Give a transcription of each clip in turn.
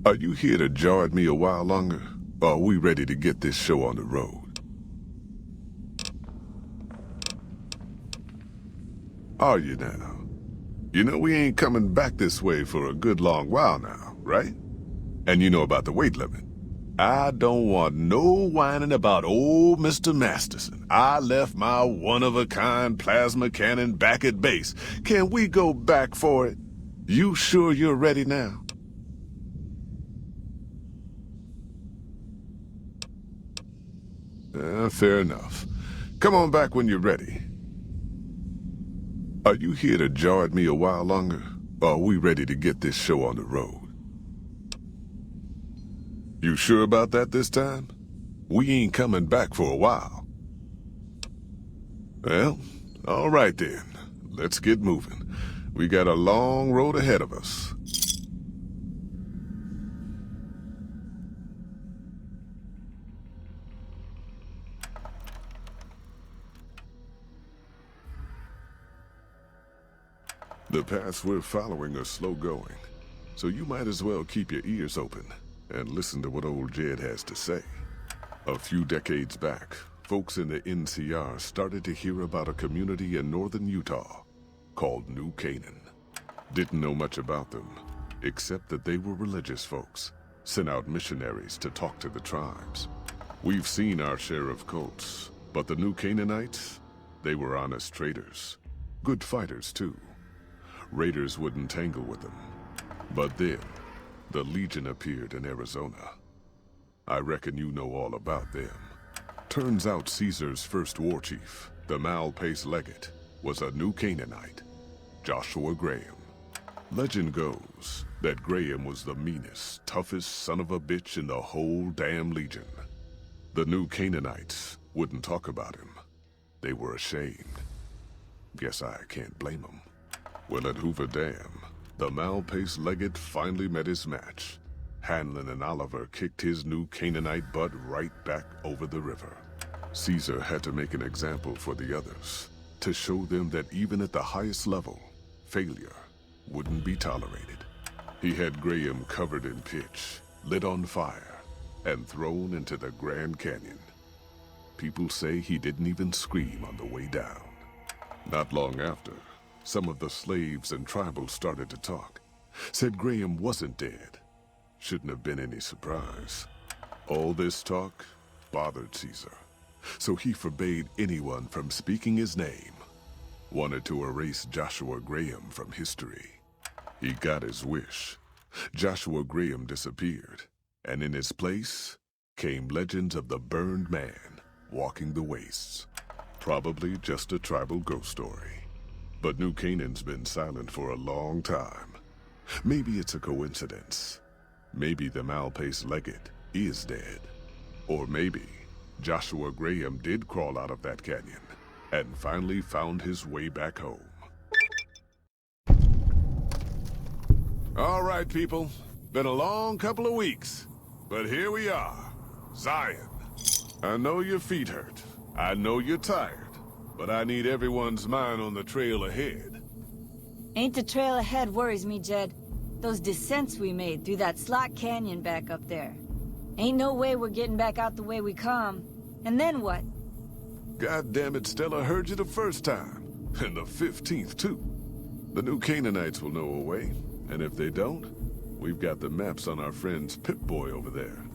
Are you here to jar at me a while longer? Or are we ready to get this show on the road? Are you now? You know we ain't coming back this way for a good long while now, right? And you know about the weight limit. I don't want no whining about old Mr. Masterson. I left my one-of-a-kind plasma cannon back at base. Can we go back for it? You sure you're ready now? Fair enough. Come on back when you're ready. Are you here to jar at me a while longer? Or are we ready to get this show on the road? You sure about that this time? We ain't coming back for a while. Well, all right then. Let's get moving. We got a long road ahead of us. The paths we're following are slow going, so you might as well keep your ears open and listen to what old Jed has to say. A few decades back, folks in the NCR started to hear about a community in northern Utah called New Canaan. Didn't know much about them, except that they were religious folks, sent out missionaries to talk to the tribes. We've seen our share of cults, but the New Canaanites, they were honest traders. Good fighters, too. Raiders wouldn't tangle with them. But then, the Legion appeared in Arizona. I reckon you know all about them. Turns out Caesar's first war chief, the Malpais Legate, was a New Canaanite, Joshua Graham. Legend goes that Graham was the meanest, toughest son of a bitch in the whole damn Legion. The New Canaanites wouldn't talk about him. They were ashamed. Guess I can't blame them. Well, at Hoover Dam, the Malpais Legate finally met his match. Hanlon and Oliver kicked his New Canaanite butt right back over the river. Caesar had to make an example for the others, to show them that even at the highest level, failure wouldn't be tolerated. He had Graham covered in pitch, lit on fire, and thrown into the Grand Canyon. People say he didn't even scream on the way down. Not long after, some of the slaves and tribals started to talk. Said Graham wasn't dead. Shouldn't have been any surprise. All this talk bothered Caesar, so he forbade anyone from speaking his name. Wanted to erase Joshua Graham from history. He got his wish. Joshua Graham disappeared, and in his place came legends of the burned man walking the wastes. Probably just a tribal ghost story. But New Canaan's been silent for a long time. Maybe it's a coincidence. Maybe the Malpais Legate is dead. Or maybe Joshua Graham did crawl out of that canyon and finally found his way back home. All right, people. Been a long couple of weeks. But here we are. Zion. I know your feet hurt. I know you're tired. But I need everyone's mind on the trail ahead. Ain't the trail ahead worries me, Jed. Those descents we made through that slot canyon back up there. Ain't no way we're getting back out the way we come. And then what? God damn it, Stella heard you the first time. And the 15th, too. The New Canaanites will know a way. And if they don't, we've got the maps on our friend's Pip-Boy over there.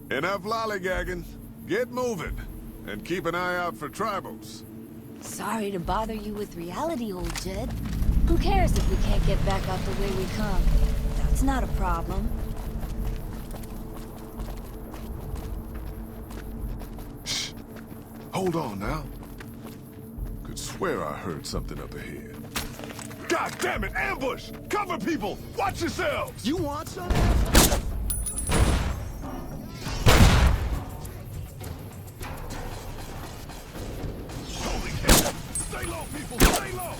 Enough lollygagging. Get moving. And keep an eye out for tribals. Sorry to bother you with reality, old Jed. Who cares if we can't get back out the way we come? That's not a problem. Shh. Hold on now. Could swear I heard something up ahead. God damn it! Ambush! Cover people! Watch yourselves! You want some? Holy hell! Stay low, people! Stay low!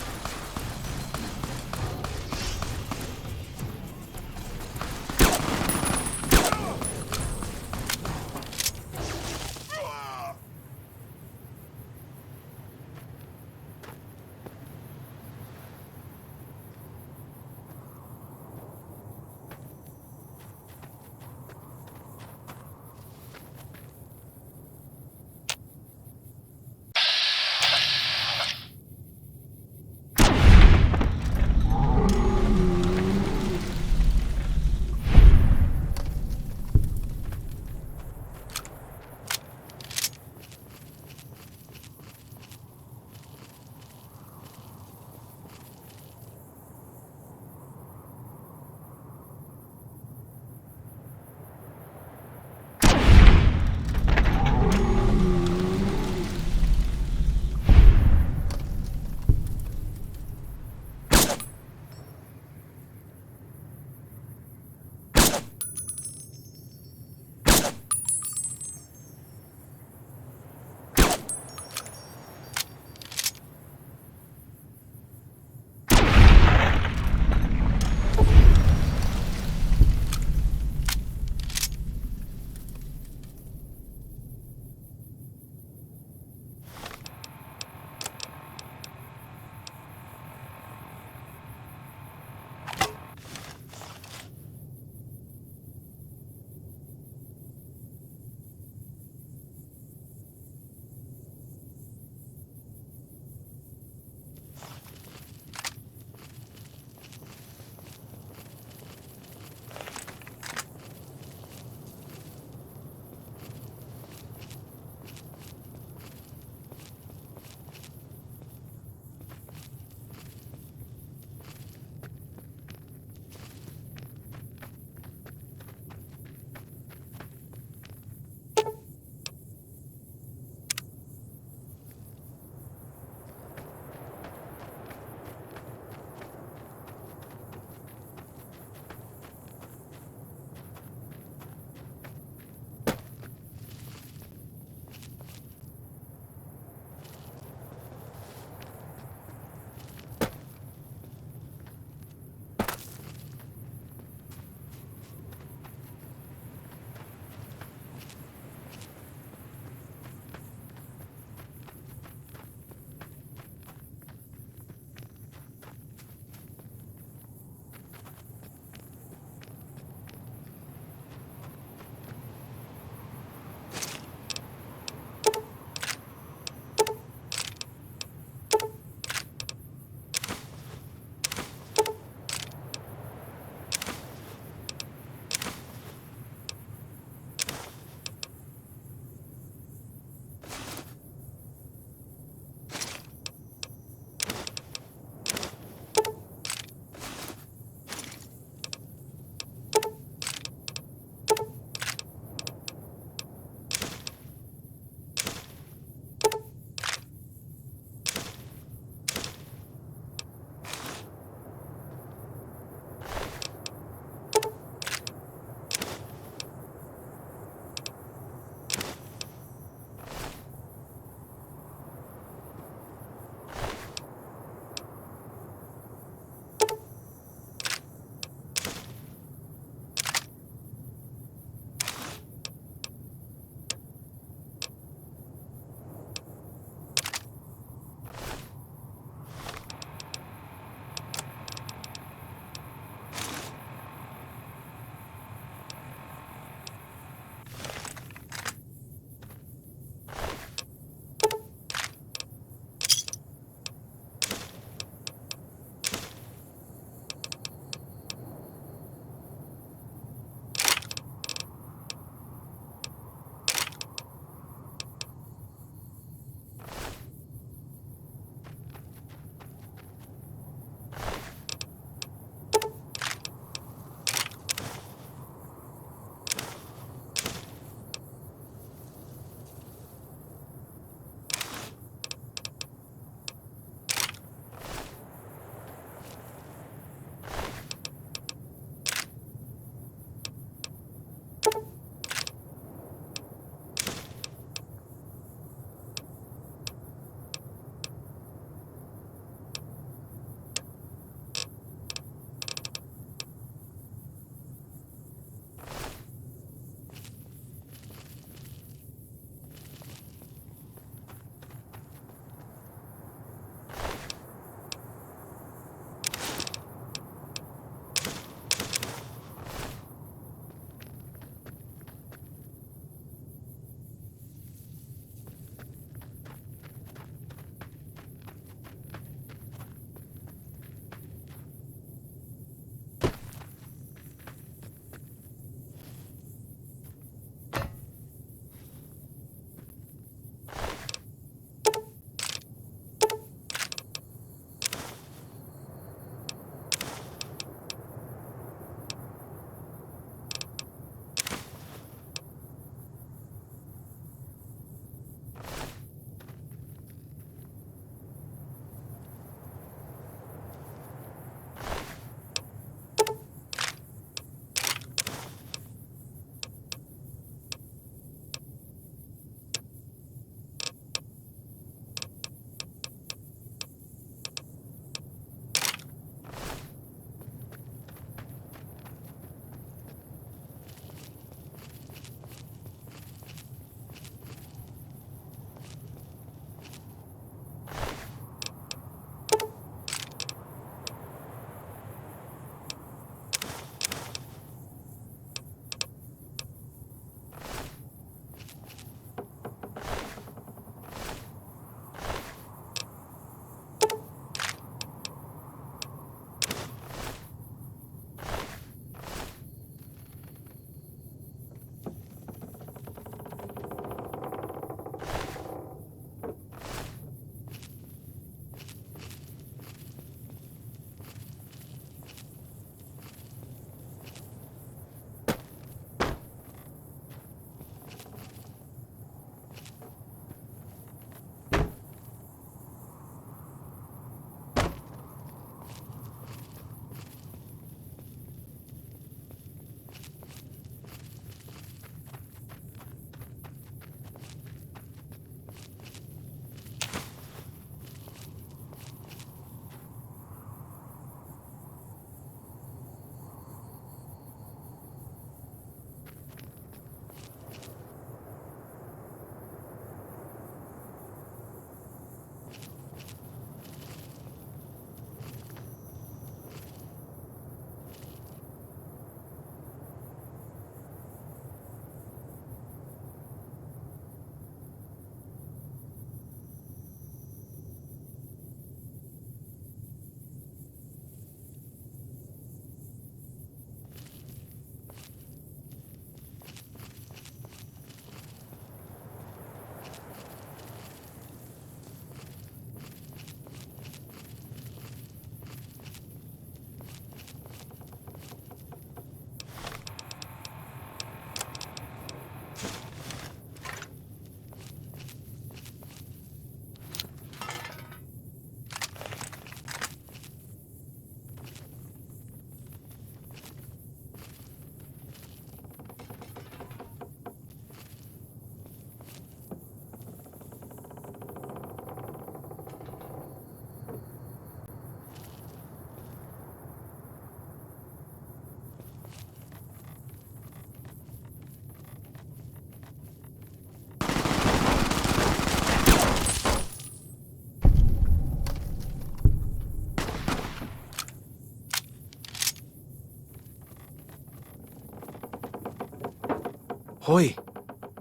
Hoi,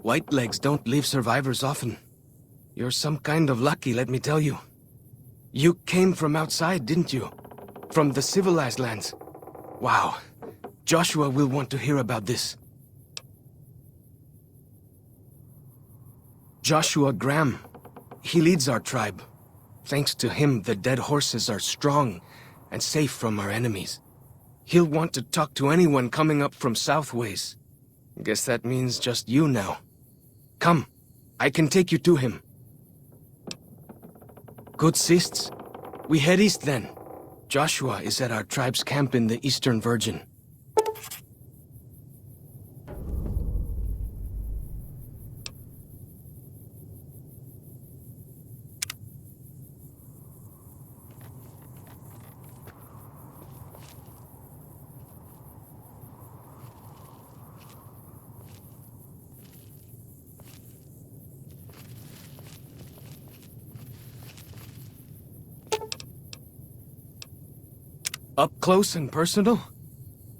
Whitelegs don't leave survivors often. You're some kind of lucky, let me tell you. You came from outside, didn't you? From the civilized lands. Wow. Joshua will want to hear about this. Joshua Graham. He leads our tribe. Thanks to him, the dead horses are strong and safe from our enemies. He'll want to talk to anyone coming up from Southways. Guess that means just you now. Come, I can take you to him. Good sists. We head east then. Joshua is at our tribe's camp in the Eastern Virgin. Up close and personal?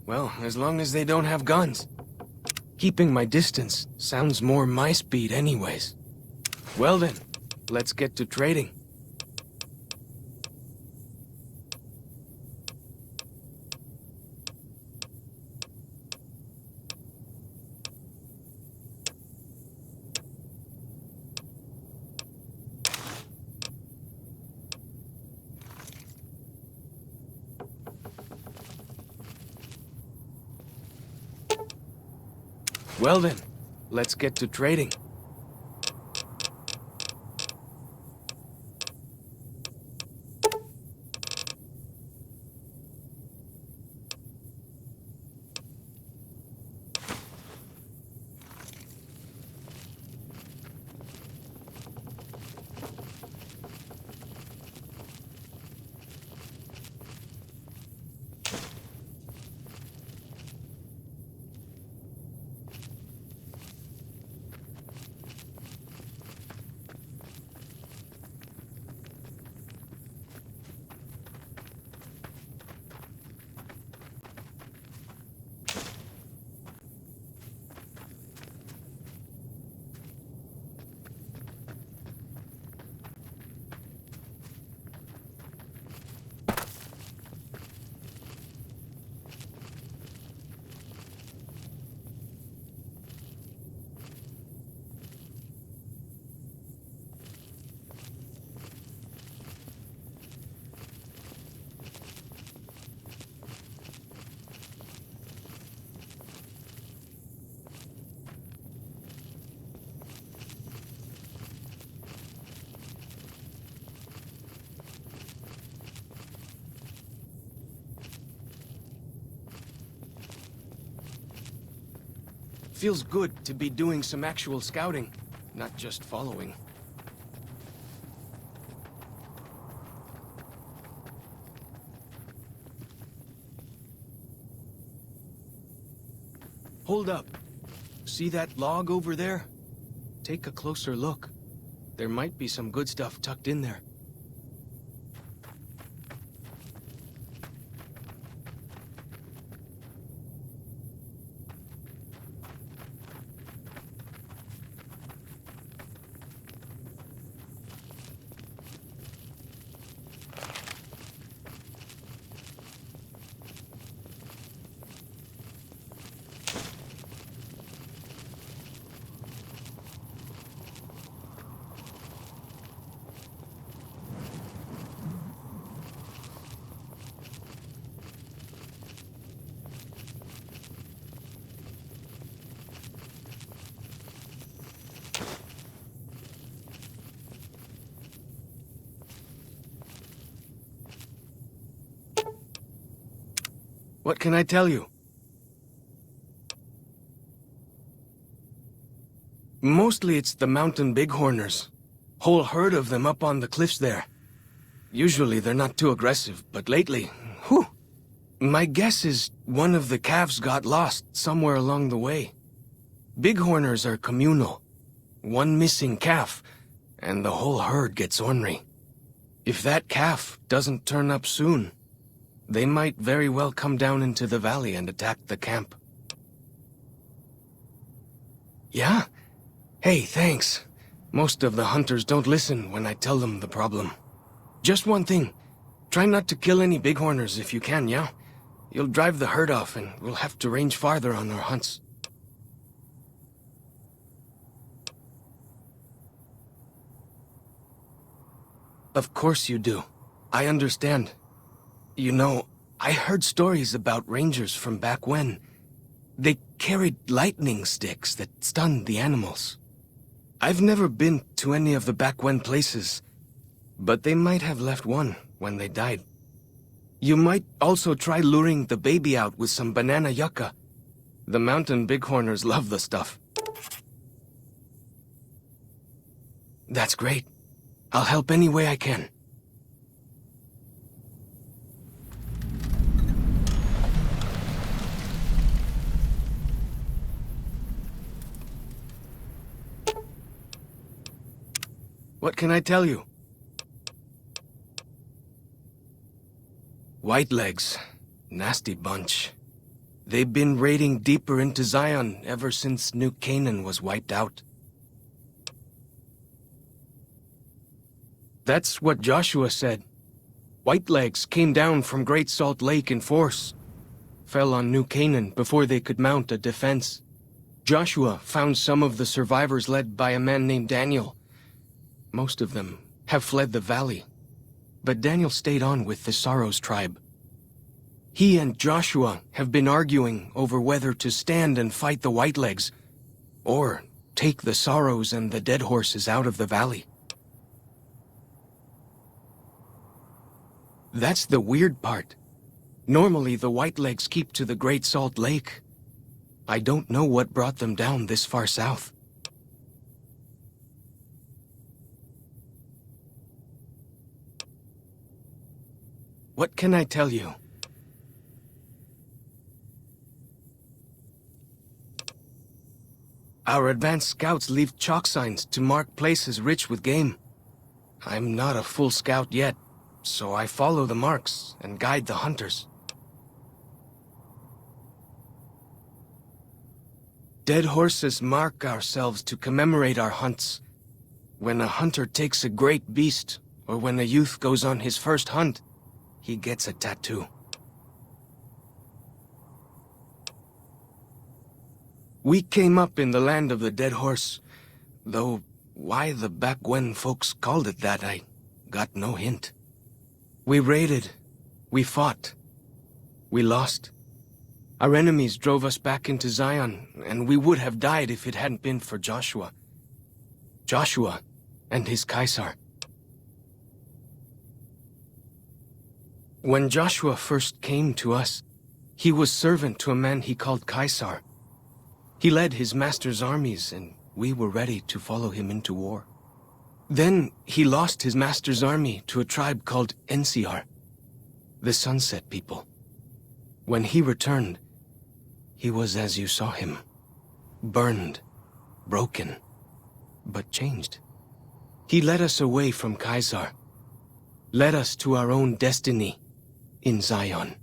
Well, as long as they don't have guns. Keeping my distance sounds more my speed anyways. Well then, let's get to trading. Well then, let's get to trading. Feels good to be doing some actual scouting, not just following. Hold up. See that log over there? Take a closer look. There might be some good stuff tucked in there. What can I tell you? Mostly it's the mountain bighorners. Whole herd of them up on the cliffs there. Usually they're not too aggressive, but lately, whew. My guess is one of the calves got lost somewhere along the way. Bighorners are communal. One missing calf, and the whole herd gets ornery. If that calf doesn't turn up soon, they might very well come down into the valley and attack the camp. Yeah? Hey, thanks. Most of the hunters don't listen when I tell them the problem. Just one thing. Try not to kill any bighorners if you can, yeah? You'll drive the herd off and we'll have to range farther on our hunts. Of course you do. I understand. You know, I heard stories about rangers from back when. They carried lightning sticks that stunned the animals. I've never been to any of the back when places, but they might have left one when they died. You might also try luring the baby out with some banana yucca. The mountain bighorners love the stuff. That's great. I'll help any way I can. What can I tell you? Whitelegs. Nasty bunch. They've been raiding deeper into Zion ever since New Canaan was wiped out. That's what Joshua said. Whitelegs came down from Great Salt Lake in force. Fell on New Canaan before they could mount a defense. Joshua found some of the survivors led by a man named Daniel. Most of them have fled the valley, but Daniel stayed on with the Saros tribe. He and Joshua have been arguing over whether to stand and fight the Whitelegs, or take the Saros and the dead horses out of the valley. That's the weird part. Normally the Whitelegs keep to the Great Salt Lake. I don't know what brought them down this far south. What can I tell you? Our advanced scouts leave chalk signs to mark places rich with game. I'm not a full scout yet, so I follow the marks and guide the hunters. Dead horses mark ourselves to commemorate our hunts. When a hunter takes a great beast, or when a youth goes on his first hunt, he gets a tattoo. We came up in the land of the dead horse, though why the back when folks called it that, I got no hint. We raided, we fought, we lost. Our enemies drove us back into Zion, and we would have died if it hadn't been for Joshua. Joshua and his Caesar. When Joshua first came to us, he was servant to a man he called Caesar. He led his master's armies, and we were ready to follow him into war. Then he lost his master's army to a tribe called NCR, the Sunset People. When he returned, he was as you saw him, burned, broken, but changed. He led us away from Caesar, led us to our own destiny in Zion.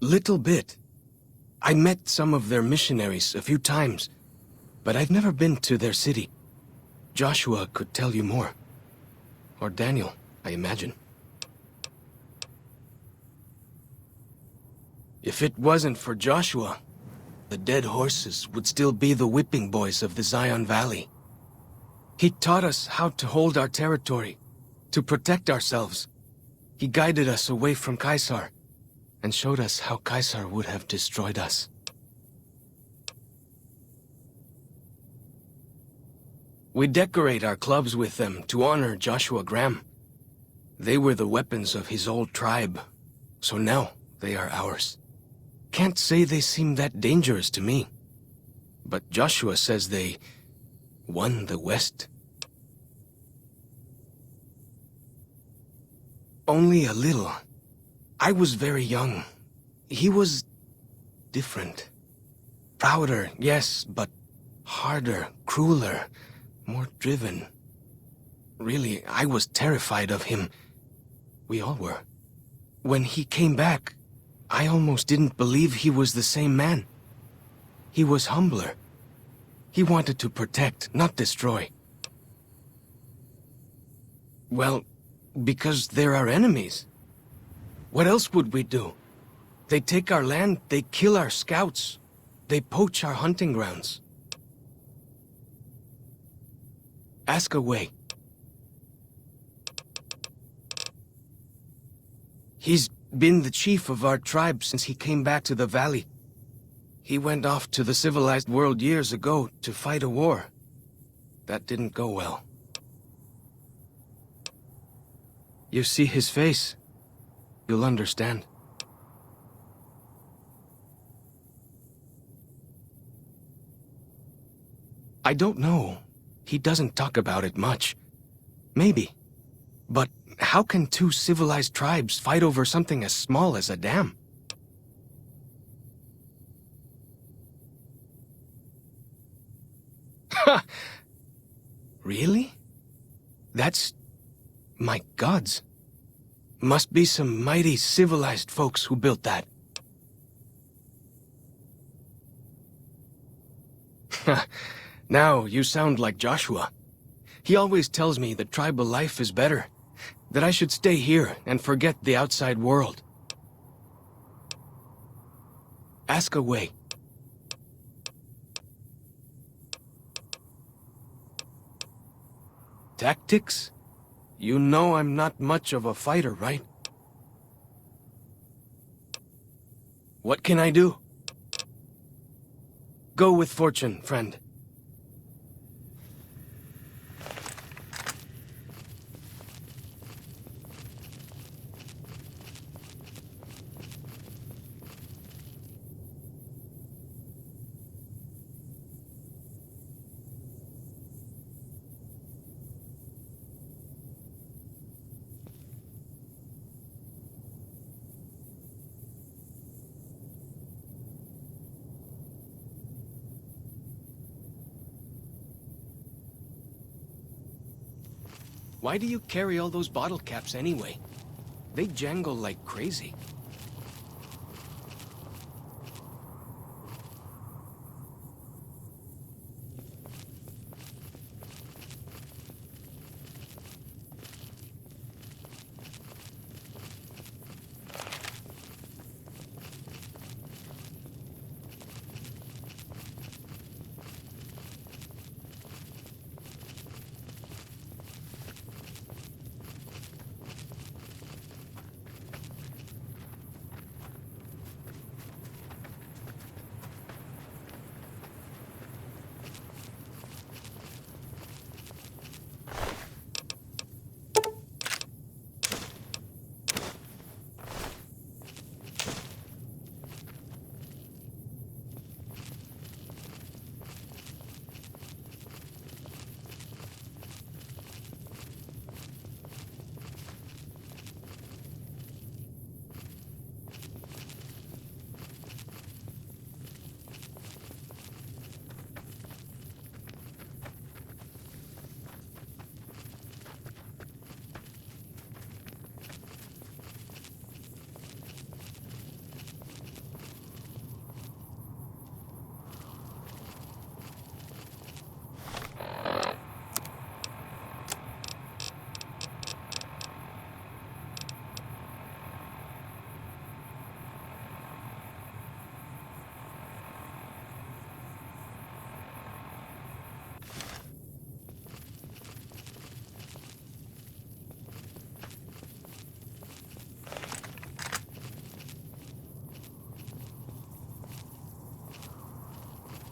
Little bit. I met some of their missionaries a few times, but I've never been to their city. Joshua could tell you more. Or Daniel, I imagine. If it wasn't for Joshua, the dead horses would still be the whipping boys of the Zion Valley. He taught us how to hold our territory, to protect ourselves. He guided us away from Caesar, and showed us how Caesar would have destroyed us. We decorate our clubs with them to honor Joshua Graham. They were the weapons of his old tribe, so now they are ours. Can't say they seem that dangerous to me, but Joshua says they won the West. Only a little. I was very young. He was different. Prouder, yes, but harder, crueler, more driven. Really, I was terrified of him. We all were. When he came back, I almost didn't believe he was the same man. He was humbler. He wanted to protect, not destroy. Well, because they're our enemies. What else would we do? They take our land, they kill our scouts. They poach our hunting grounds. Ask away. He's been the chief of our tribe since he came back to the valley. He went off to the civilized world years ago to fight a war. That didn't go well. You see his face, you'll understand. I don't know. He doesn't talk about it much. Maybe. But how can two civilized tribes fight over something as small as a dam? Ha! Really? That's... my gods. Must be some mighty civilized folks who built that. Now you sound like Joshua. He always tells me that tribal life is better, that I should stay here and forget the outside world. Ask away. Tactics? You know I'm not much of a fighter, right? What can I do? Go with fortune, friend. Why do you carry all those bottle caps anyway? They jangle like crazy.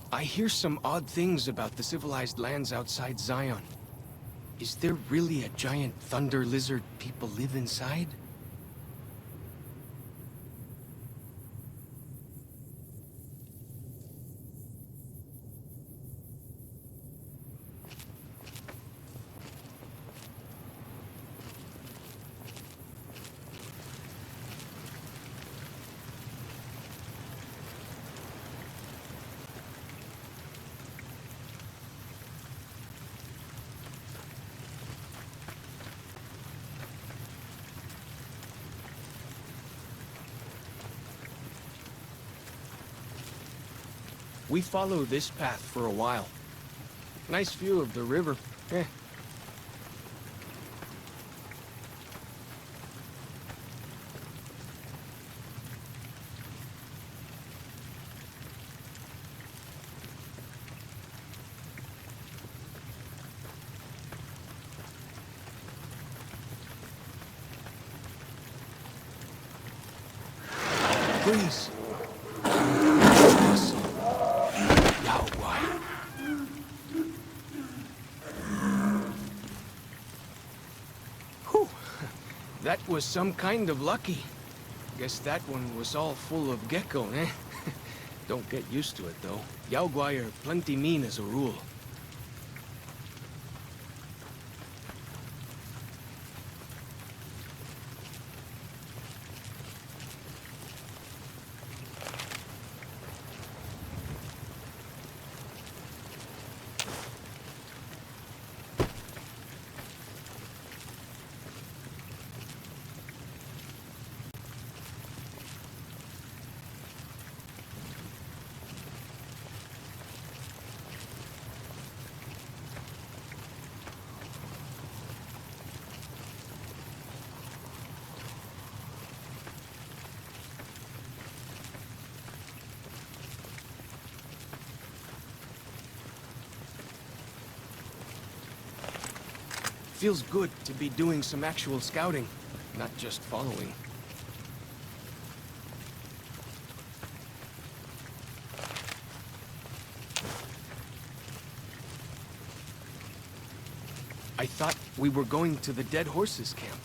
I hear some odd things about the civilized lands outside Zion. Is there really a giant thunder lizard people live inside? We follow this path for a while. Nice view of the river. Eh. Please. Awesome. Yao Guai. Whew. That was some kind of lucky. Guess that one was all full of gecko, eh? Don't get used to it, though. Yao Guai are plenty mean as a rule. Feels good to be doing some actual scouting, not just following. I thought we were going to the Dead Horses camp.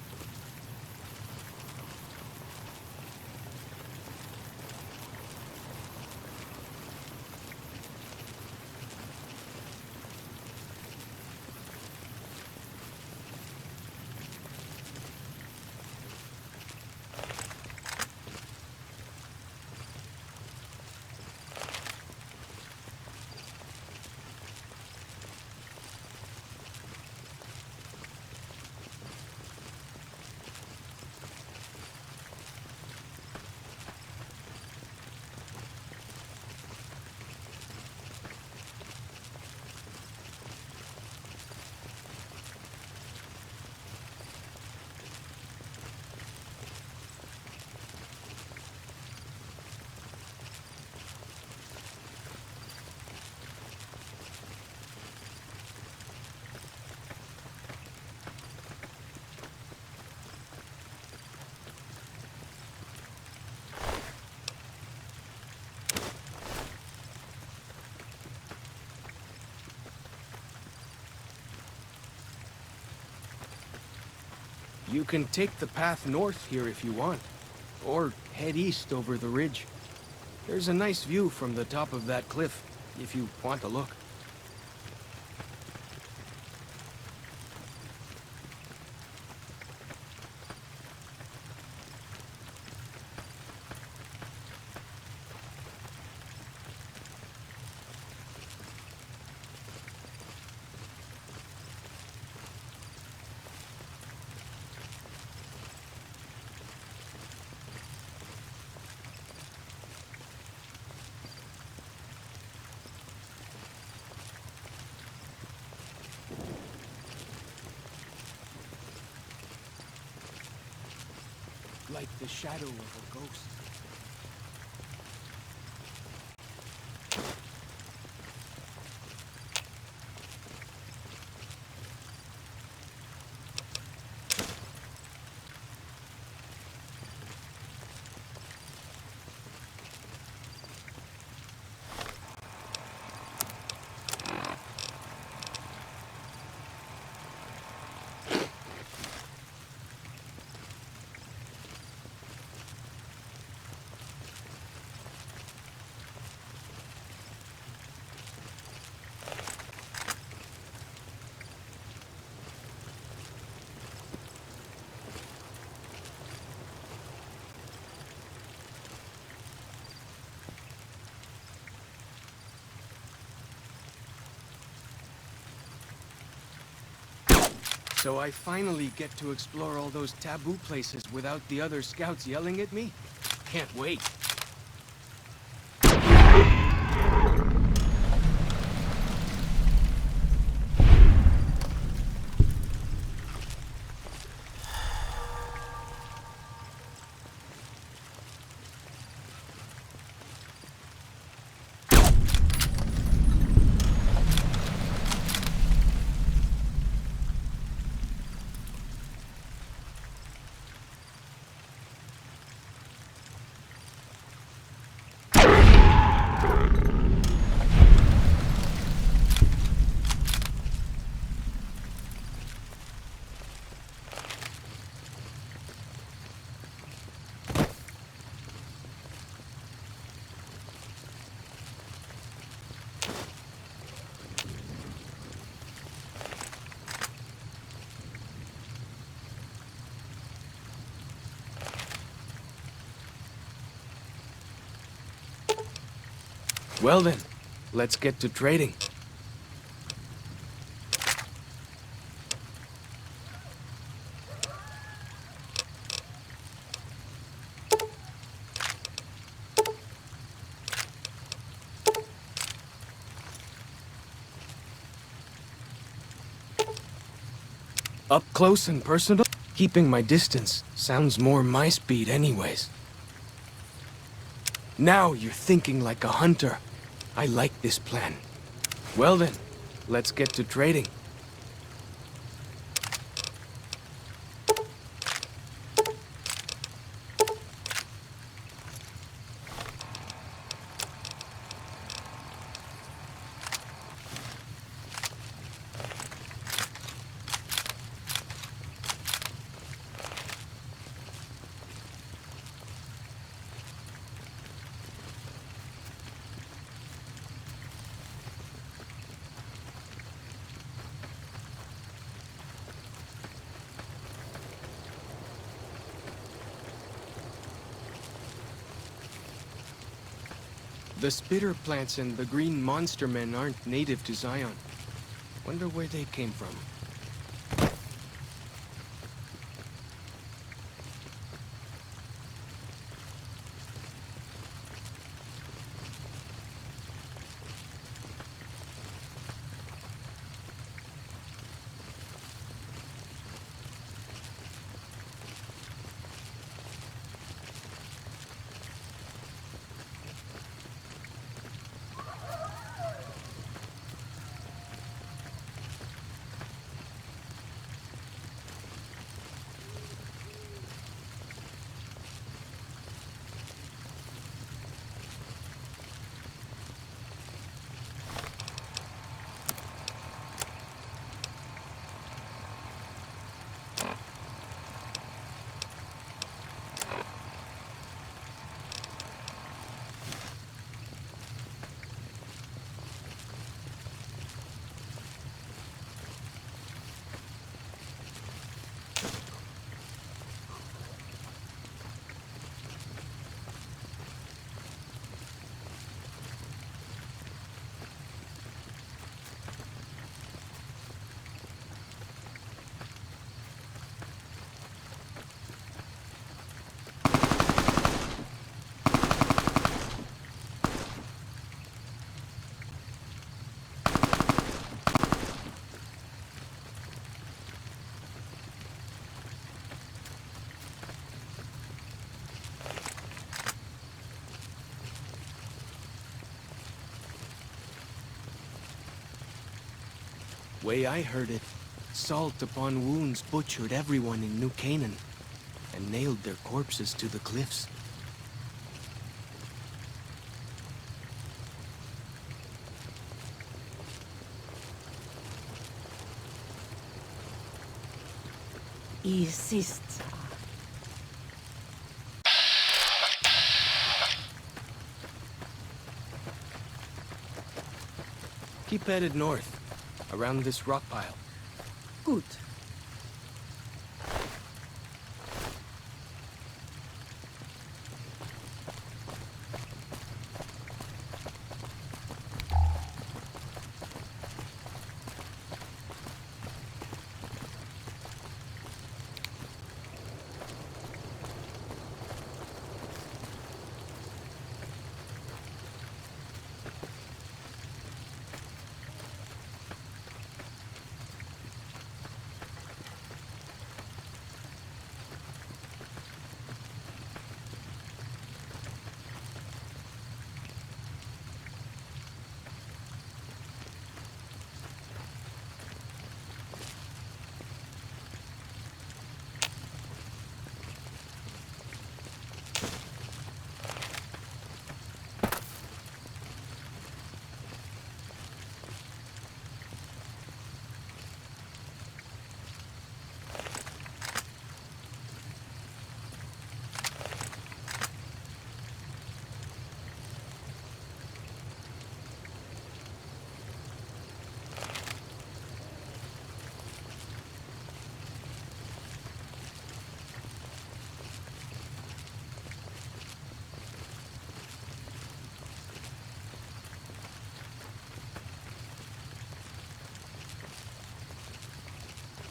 You can take the path north here if you want, or head east over the ridge. There's a nice view from the top of that cliff, if you want to look. Like the shadow of a ghost. So I finally get to explore all those taboo places without the other scouts yelling at me? Can't wait. Well then, let's get to trading. Up close and personal? Keeping my distance sounds more my speed anyways. Now you're thinking like a hunter. I like this plan. Well then, let's get to trading. The spitter plants and the green monster men aren't native to Zion. Wonder where they came from. Way I heard it, salt upon wounds butchered everyone in New Canaan and nailed their corpses to the cliffs. Isista. Keep headed north, around this rock pile. Gut.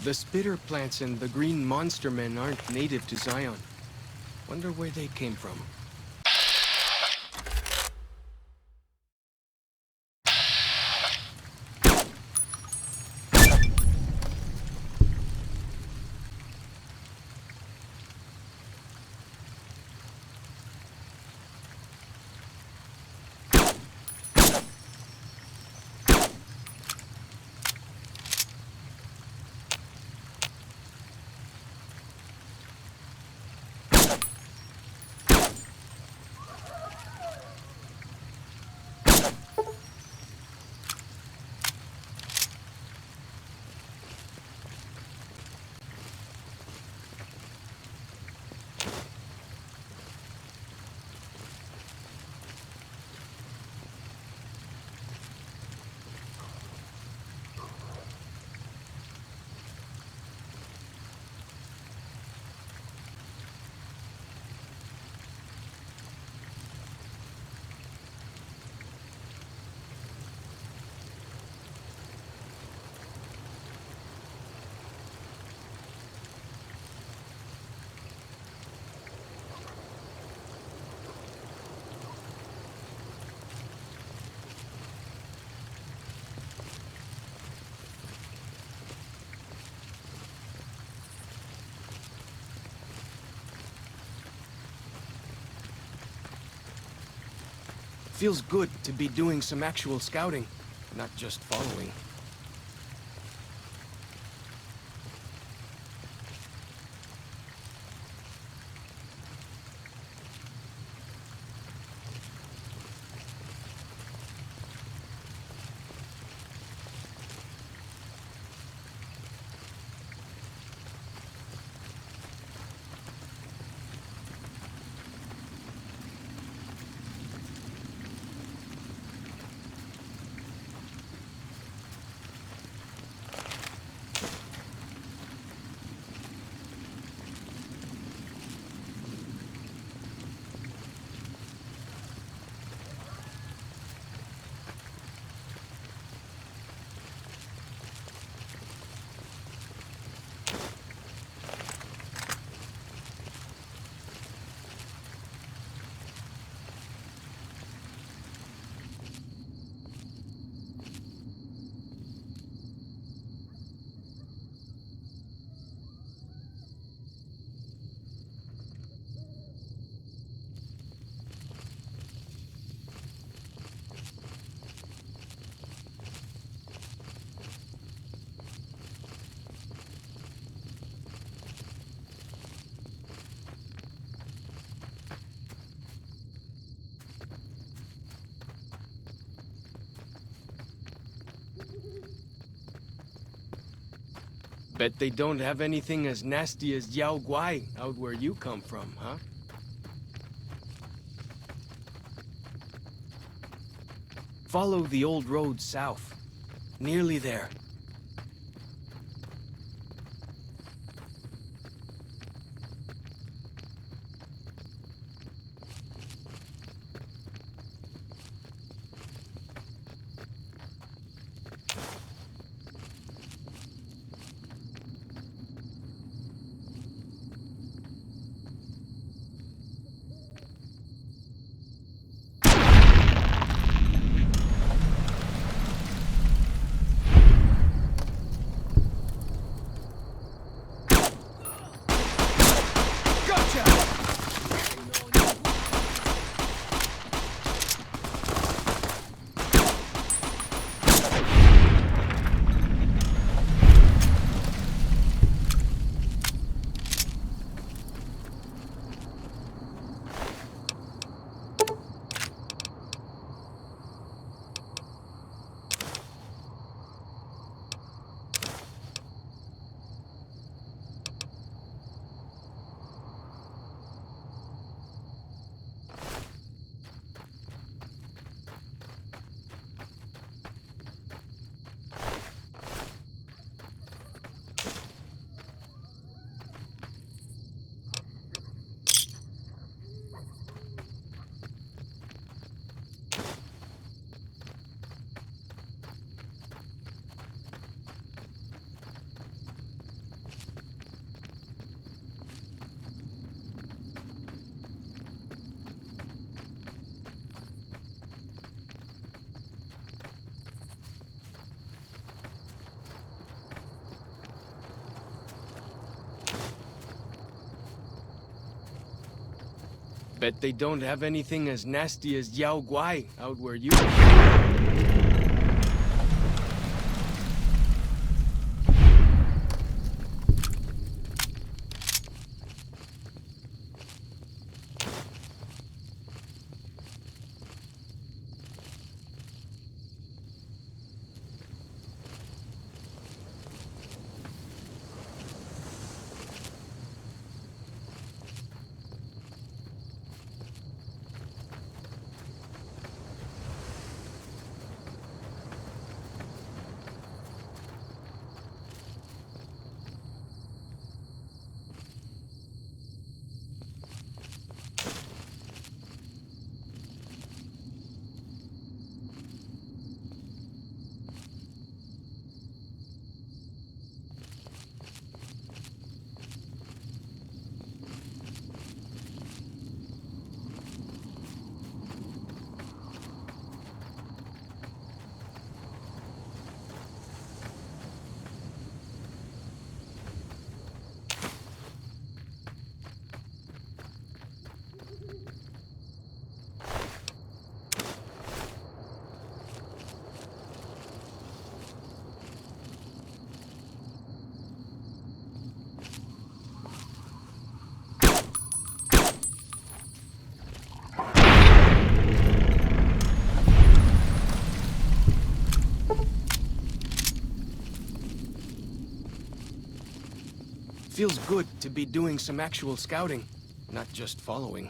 The spitter plants and the green monster men aren't native to Zion. Wonder where they came from. Feels good to be doing some actual scouting, not just following. Bet they don't have anything as nasty as Yao Guai out where you come from, huh? Follow the old road south. Nearly there. Bet they don't have anything as nasty as Yao Guai out where you... Feels good to be doing some actual scouting, not just following.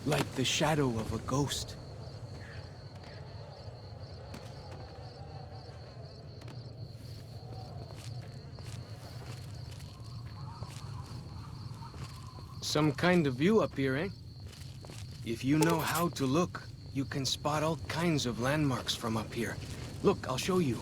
Like the shadow of a ghost. Some kind of view up here, eh? If you know how to look, you can spot all kinds of landmarks from up here. Look, I'll show you.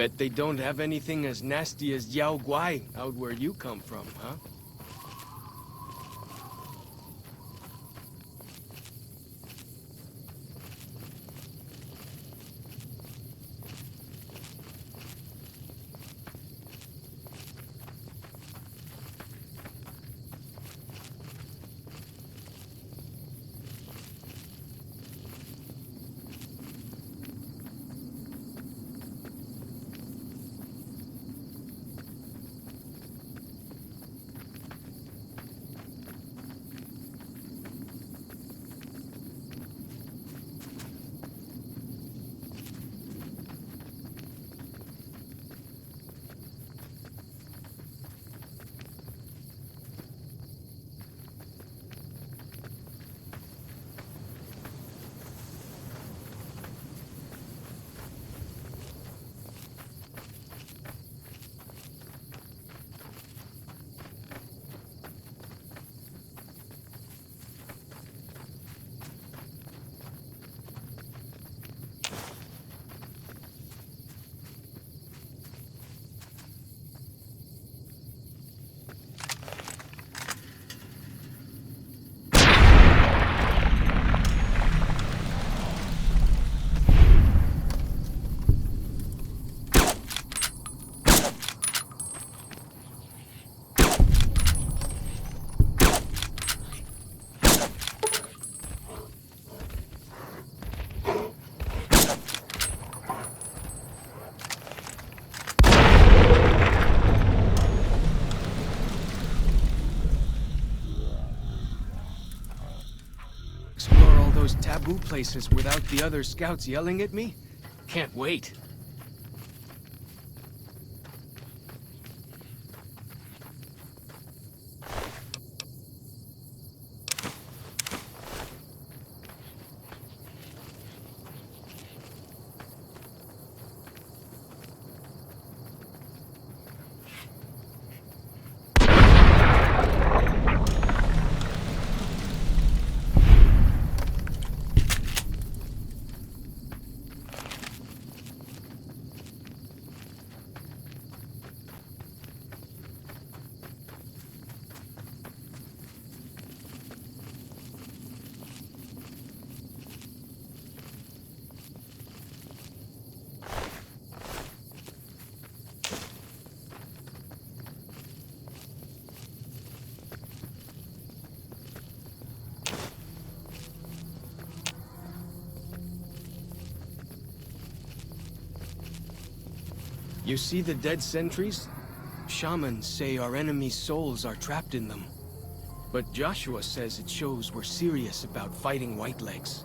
Bet they don't have anything as nasty as Yao Guai out where you come from, huh? Explore all those taboo places without the other scouts yelling at me? Can't wait. You see the dead sentries? Shamans say our enemies' souls are trapped in them. But Joshua says it shows we're serious about fighting Whitelegs.